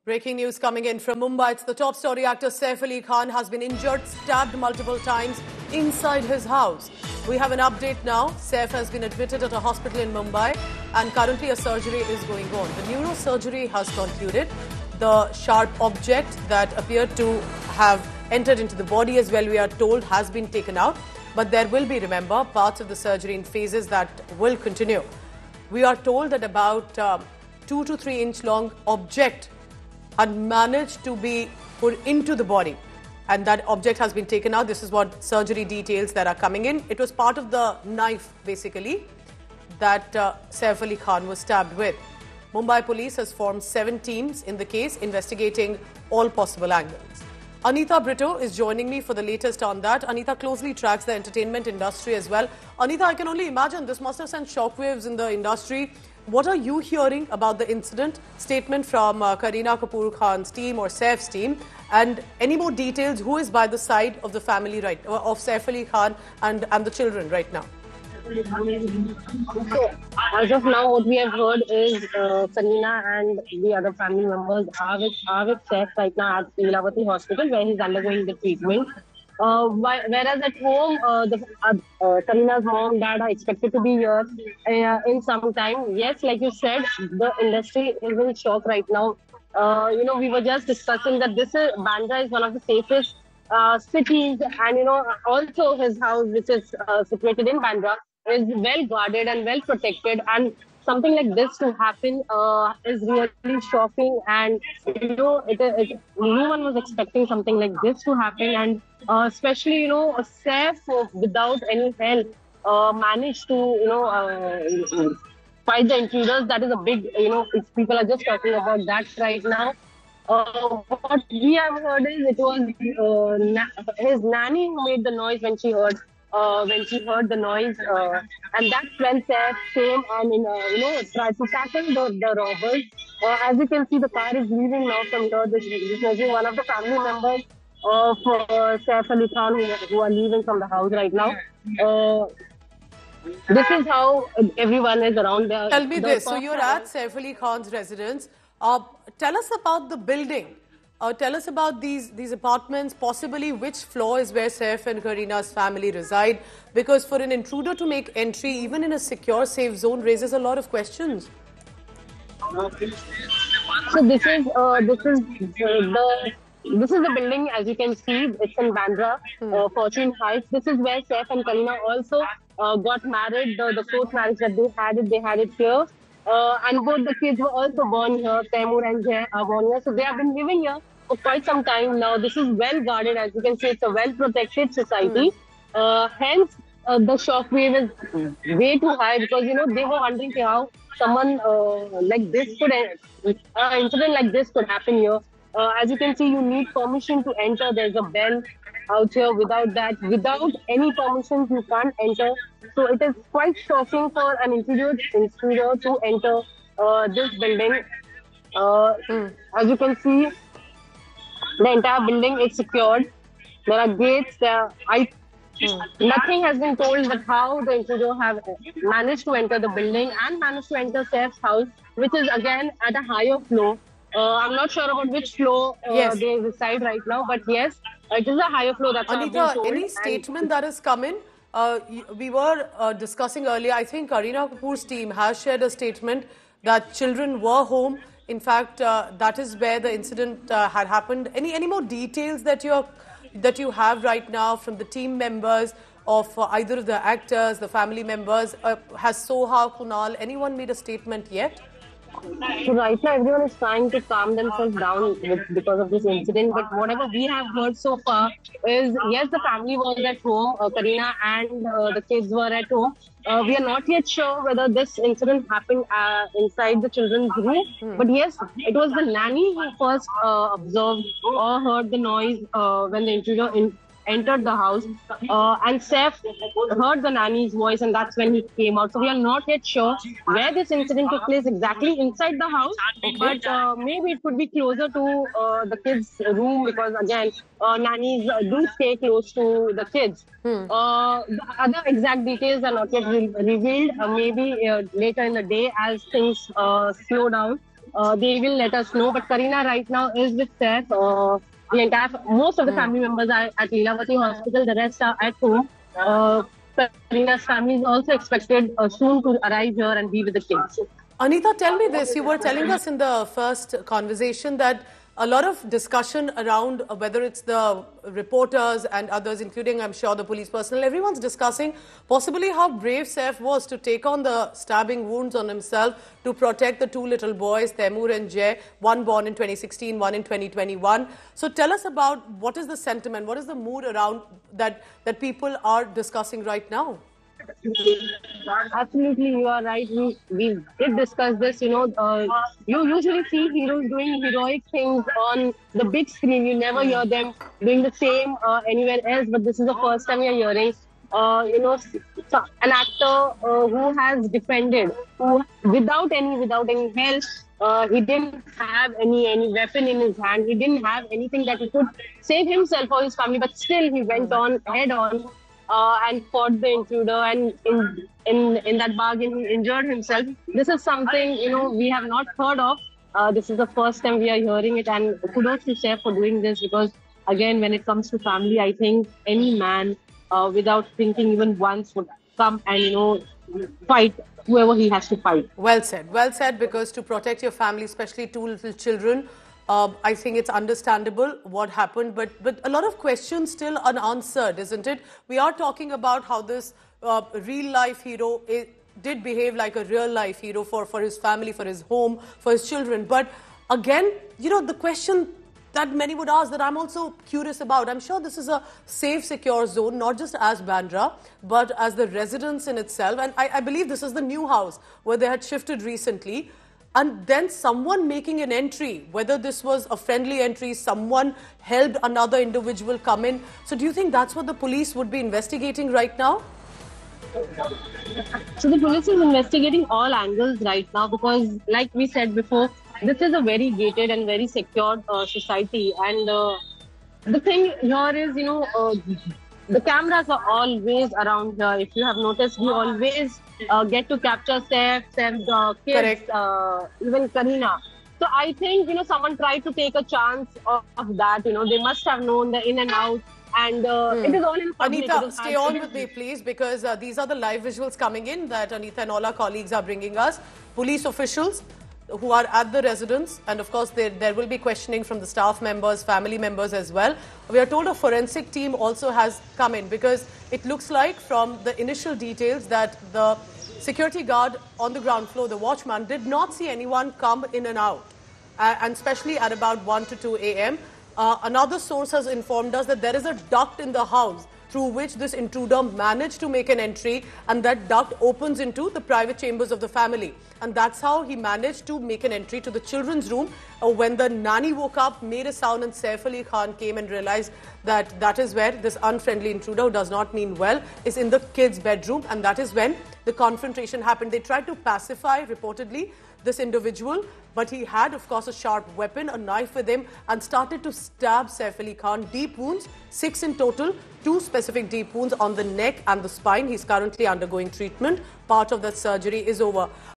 Breaking news coming in from Mumbai. It's the top story. Actor Saif Ali Khan has been injured, stabbed multiple times inside his house. We have an update now. Saif has been admitted at a hospital in Mumbai and currently a surgery is going on. The neurosurgery has concluded. The sharp object that appeared to have entered into the body as well, we are told, has been taken out. But there will be, remember, parts of the surgery in phases that will continue. We are told that about 2 to 3 inch long object had managed to be put into the body, and that object has been taken out. This is what surgery details that are coming in. It was part of the knife, basically, that Saif Ali Khan was stabbed with. Mumbai police has formed 7 teams in the case, investigating all possible angles. Anita Brito is joining me for the latest on that. Anita closely tracks the entertainment industry as well. Anita, I can only imagine this must have sent shockwaves in the industry. What are you hearing about the incident? Statement from Kareena Kapoor Khan's team or Saif's team, and any more details? Who is by the side of the family of Saif Ali Khan and the children right now? So, as of now, what we have heard is Kareena and the other family members are with Saif right now at Lilavati Hospital, where he's undergoing the treatment. Whereas at home, Kareena's mom, dad are expected to be here in some time. Yes, like you said, the industry is in shock right now. We were just discussing that Bandra is one of the safest cities, and also his house, which is situated in Bandra, is well guarded and well protected, and something like this to happen is really shocking. And no one was expecting something like this to happen, and especially Saif, without any help, managed to fight the intruders. That is a big, people are just talking about that right now. What we have heard is it was his nanny who made the noise when she heard the noise, and that's when Saif came and tried to tackle the robbers. As you can see, the car is leaving now from here. This is one of the family members of Saif Ali Khan who are leaving from the house right now. This is how everyone is around there. Tell me this. So you're at Saif Ali Khan's residence. Tell us about the building. Tell us about these apartments, possibly which floor is where Saif and Kareena's family reside, because for an intruder to make entry, even in a secure, safe zone, raises a lot of questions. So this is the building, as you can see. It's in Bandra, Fortune Heights. This is where Saif and Kareena also got married. The fourth marriage that they had it here. And both the kids were also born here. Taimur and Jay are born here. So they have been living here for quite some time now. This is well guarded. As you can see, it's a well protected society. Hence, the shock wave is way too high, because they were wondering how someone like this an incident like this could happen here. As you can see, you need permission to enter. There's a bell out here. Without any permissions, you can't enter. So it is quite shocking for an intruder to enter this building. As you can see, the entire building is secured. There are gates. Nothing has been told that how the intruder have managed to enter the building and managed to enter Saif's house, which is again at a higher floor. I'm not sure about which floor they reside right now, but yes, it is a higher floor. That's Anita, any statement that has come in? We were discussing earlier, I think Kareena Kapoor's team has shared a statement that children were home. In fact, that is where the incident had happened. Any more details that you have right now from the team members of either of the actors, the family members? Has Soha, Kunal, anyone made a statement yet? So right now, everyone is trying to calm themselves down because of this incident. But whatever we have heard so far is, yes, the family was at home. Kareena and the kids were at home. We are not yet sure whether this incident happened inside the children's room. But yes, it was the nanny who first observed or heard the noise when the intruder entered the house, and Saif heard the nanny's voice, and that's when he came out. So we are not yet sure where this incident took place exactly inside the house, but maybe it could be closer to the kids' room, because again, nannies do stay close to the kids. The other exact details are not yet revealed. Maybe later in the day, as things slow down. they will let us know. But Kareena right now is with Saif. Most of the family members are at Lilavati Hospital. The rest are at home. Kareena's family is also expected soon to arrive here and be with the kids. Anita, tell me this. You were telling us in the first conversation that a lot of discussion around whether it's the reporters and others, including, I'm sure, the police personnel, everyone's discussing possibly how brave Saif was to take on the stabbing wounds on himself to protect the two little boys, Taimur and Jay, one born in 2016, one in 2021. So tell us about what is the sentiment, what is the mood around that people are discussing right now? Absolutely, you are right. We did discuss this. You usually see heroes doing heroic things on the big screen. You never hear them doing the same anywhere else. But this is the first time we are hearing, an actor who has defended, who without any help. He didn't have any weapon in his hand. He didn't have anything that he could save himself or his family. But still, he went on head on. And fought the intruder, and in that bargain he injured himself. This is something we have not heard of. This is the first time we are hearing it, and kudos to Saif for doing this, because again, when it comes to family, I think any man without thinking even once would come and fight whoever he has to fight. Well said, because to protect your family, especially two little children, I think it's understandable what happened, but a lot of questions still unanswered, isn't it? We are talking about how this real-life hero did behave like a real-life hero for his family, for his home, for his children. But again, the question that many would ask, that I'm also curious about. I'm sure this is a safe, secure zone, not just as Bandra, but as the residence in itself. And I believe this is the new house where they had shifted recently. And then someone making an entry, whether this was a friendly entry, someone helped another individual come in. So do you think that's what the police would be investigating right now? So the police is investigating all angles right now, because like we said before, this is a very gated and very secured society. And the thing here is, the cameras are always around here. If you have noticed, we always get to capture Saif, kids, even Kareena. So I think, someone tried to take a chance of that. They must have known the in and out. And it is all in public. Anita, stay on with me, please, because these are the live visuals coming in that Anita and all our colleagues are bringing us. Police officials who are at the residence, and of course there will be questioning from the staff members, family members as well. We are told a forensic team also has come in, because it looks like from the initial details that the security guard on the ground floor, the watchman, did not see anyone come in and out, and especially at about 1 to 2 a.m. Another source has informed us that there is a duct in the house through which this intruder managed to make an entry, and that duct opens into the private chambers of the family. And that's how he managed to make an entry to the children's room. When the nanny woke up, made a sound, and Saif Ali Khan came and realized that that is where this unfriendly intruder, who does not mean well, is in the kids' bedroom. And that is when the confrontation happened. They tried to pacify, reportedly, this individual, but he had, of course, a sharp weapon, a knife with him, and started to stab Saif Ali Khan. Deep wounds, 6 in total, 2 specific deep wounds on the neck and the spine. He's currently undergoing treatment. Part of that surgery is over.